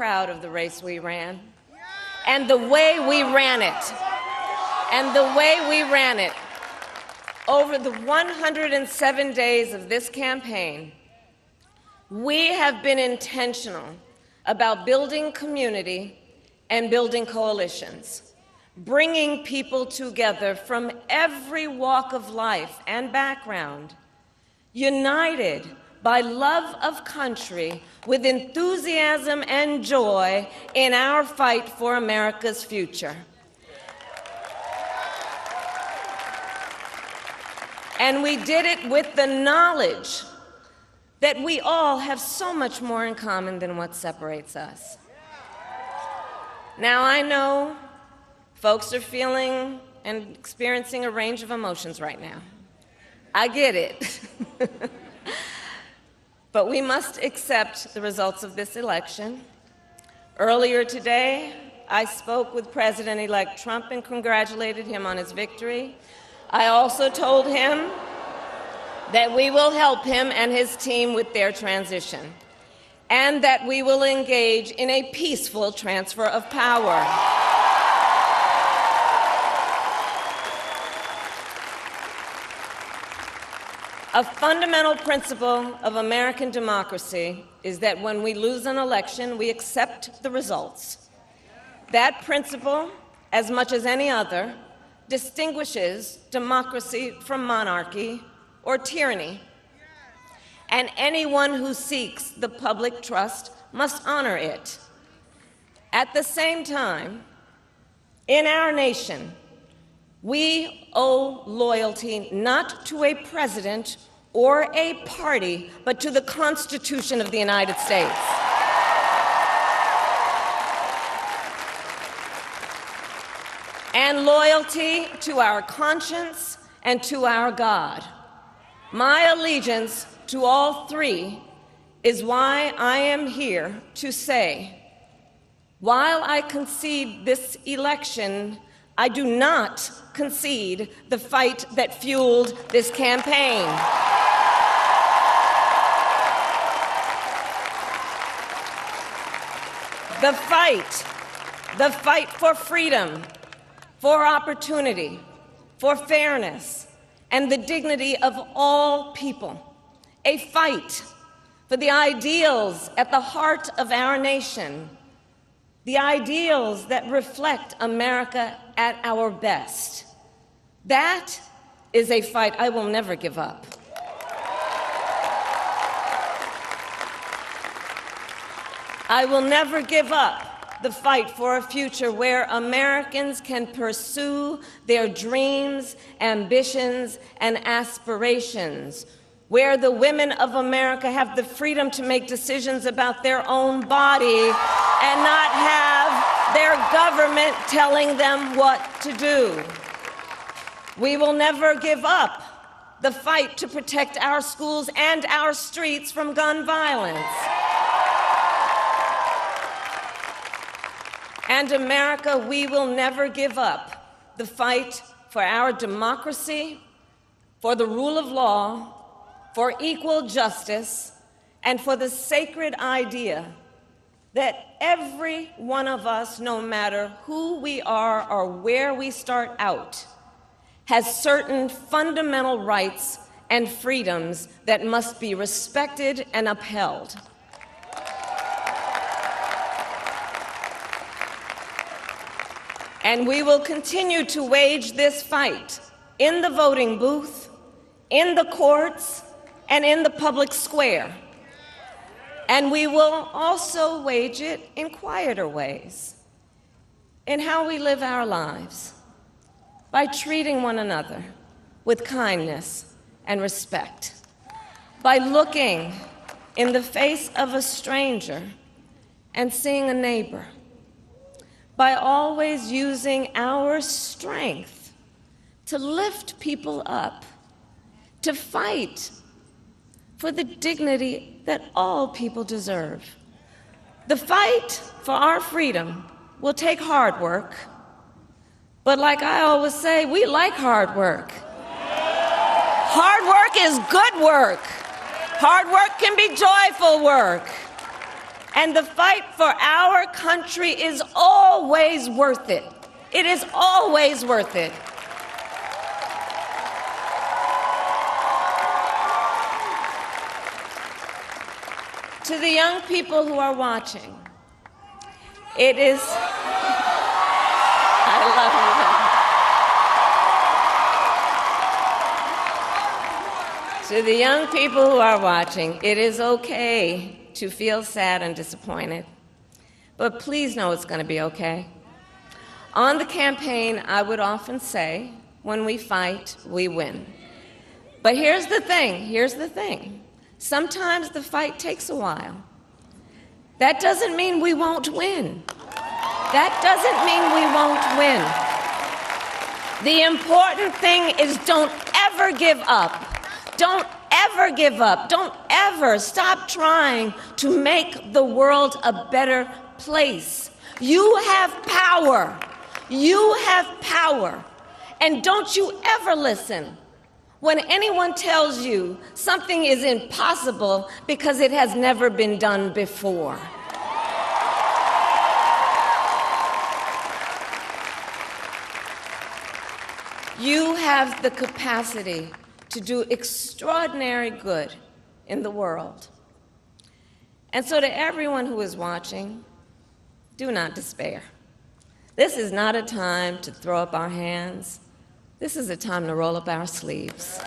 proud of the race we ran and the way we ran it. And the way we ran it. Over the 107 days of this campaign, we have been intentional about building community and building coalitions, bringing people together from every walk of life and background, united by love of country with enthusiasm and joy in our fight for America's future. And we did it with the knowledge that we all have so much more in common than what separates us. Now, I know folks are feeling and experiencing a range of emotions right now. I get it. But we accept the results of this election. Earlier today, I spoke with President-elect Trump and congratulated him on his victory. I also told him that we will help him and his team with their transition, and that we will engage in a peaceful transfer of power. A fundamental principle of American democracy is that when we lose an election, we accept the results. That principle, as much as any other, distinguishes democracy from monarchy or tyranny. And anyone who seeks the public trust must honor it. At the same time, in our nation, we owe loyalty not to a president or a party, but to the Constitution of the United States. And loyalty to our conscience and to our God. My allegiance to all three is why I am here to say, while I concede this election, I do not concede the fight that fueled this campaign. The fight for freedom, for opportunity, for fairness, and the dignity of all people. A fight for the ideals at the heart of our nation, the ideals that reflect America at our best. That is a fight I will never give up. I will never give up the fight for a future where Americans can pursue their dreams, ambitions, and aspirations, where the women of America have the freedom to make decisions about their own body and not have their government telling them what to do. We will never give up the fight to protect our schools and our streets from gun violence. And America, we will never give up the fight for our democracy, for the rule of law, for equal justice, and for the sacred idea that every one of us, no matter who we are or where we start out, has certain fundamental rights and freedoms that must be respected and upheld. And we will continue to wage this fight in the voting booth, in the courts, and in the public square. And we will also wage it in quieter ways, in how we live our lives, by treating one another with kindness and respect, by looking in the face of a stranger and seeing a neighbor, by always using our strength to lift people up, to fight for the dignity that all people deserve. The fight for our freedom will take hard work, but like I always say, we like hard work. Hard work is good work. Hard work can be joyful work. And the fight for our country is always worth it. It is always worth it. To the young people who are watching, it is, I love you. To the young people who are watching, it is okay to feel sad and disappointed, but please know it's going to be okay. On the campaign, I would often say, when we fight, we win. But here's the thing. Sometimes the fight takes a while. That doesn't mean we won't win. That doesn't mean we won't win. The important thing is don't ever give up. Don't ever give up. Don't ever stop trying to make the world a better place. You have power. You have power. And don't you ever listen when anyone tells you something is impossible because it has never been done before. You have the capacity to do extraordinary good in the world. And so to everyone who is watching, do not despair. This is not a time to throw up our hands. This is a time to roll up our sleeves.